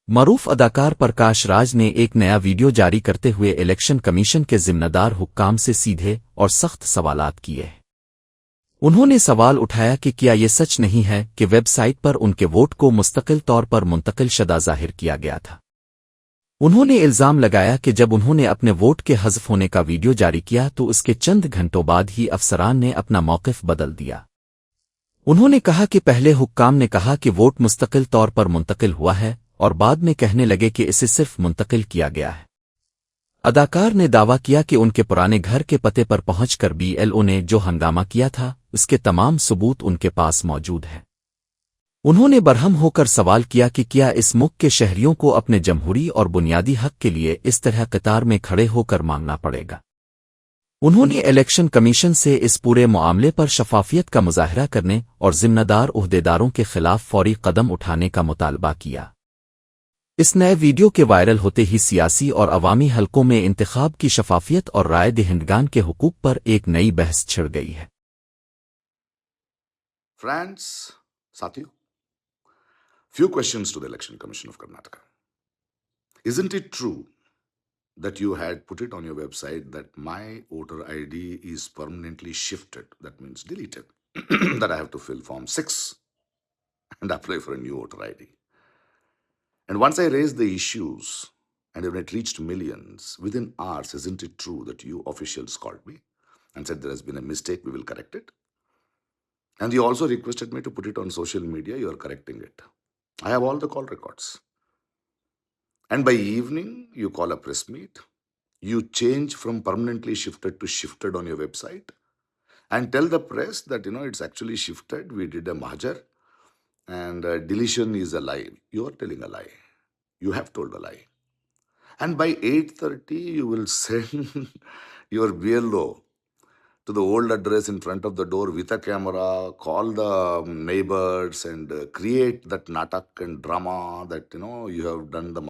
معروف اداکار پرکاش راج نے ایک نیا ویڈیو جاری کرتے ہوئے الیکشن کمیشن کے ذمہ دار حکام سے سیدھے اور سخت سوالات کیے۔ انہوں نے سوال اٹھایا کہ کیا یہ سچ نہیں ہے کہ ویب سائٹ پر ان کے ووٹ کو مستقل طور پر منتقل شدہ ظاہر کیا گیا تھا۔ انہوں نے الزام لگایا کہ جب انہوں نے اپنے ووٹ کے حذف ہونے کا ویڈیو جاری کیا تو اس کے چند گھنٹوں بعد ہی افسران نے اپنا موقف بدل دیا۔ انہوں نے کہا کہ پہلے حکام نے کہا کہ ووٹ مستقل طور پر منتقل ہوا ہے اور بعد میں کہنے لگے کہ اسے صرف منتقل کیا گیا ہے۔ اداکار نے دعویٰ کیا کہ ان کے پرانے گھر کے پتے پر پہنچ کر BLO نے جو ہنگامہ کیا تھا اس کے تمام ثبوت ان کے پاس موجود ہیں۔ انہوں نے برہم ہو کر سوال کیا کہ کیا اس ملک کے شہریوں کو اپنے جمہوری اور بنیادی حق کے لیے اس طرح قطار میں کھڑے ہو کر مانگنا پڑے گا۔ انہوں نے الیکشن کمیشن سے اس پورے معاملے پر شفافیت کا مظاہرہ کرنے اور ذمہ دار عہدیداروں کے خلاف فوری قدم اٹھانے کا مطالبہ کیا۔ اس نئے ویڈیو کے وائرل ہوتے ہی سیاسی اور عوامی حلقوں میں انتخاب کی شفافیت اور رائے دہندگان کے حقوق پر ایک نئی بحث چھڑ گئی ہے۔ Friends, Sathiyo, few questions to the Election Commission of Karnataka. Isn't it true that you had put it on your website that my voter ID is permanently shifted, that means deleted, that I have to fill Form 6 and apply for a new voter ID? And once I raised the issues and when it reached millions, within hours, isn't it true that you officials called me and said there has been a mistake, we will correct it? And you also requested me to put it on social media, you are correcting it. I have all the call records. And by evening, you call a press meet, you change from permanently shifted to shifted on your website and tell the press that, it's actually shifted, we did a merger and deletion is a lie. You are telling a lie. You have told a lie. And by 8:30, you will send your BLO to the old address in front of the door with a camera, call the neighbors and create that natak and drama that, you have done the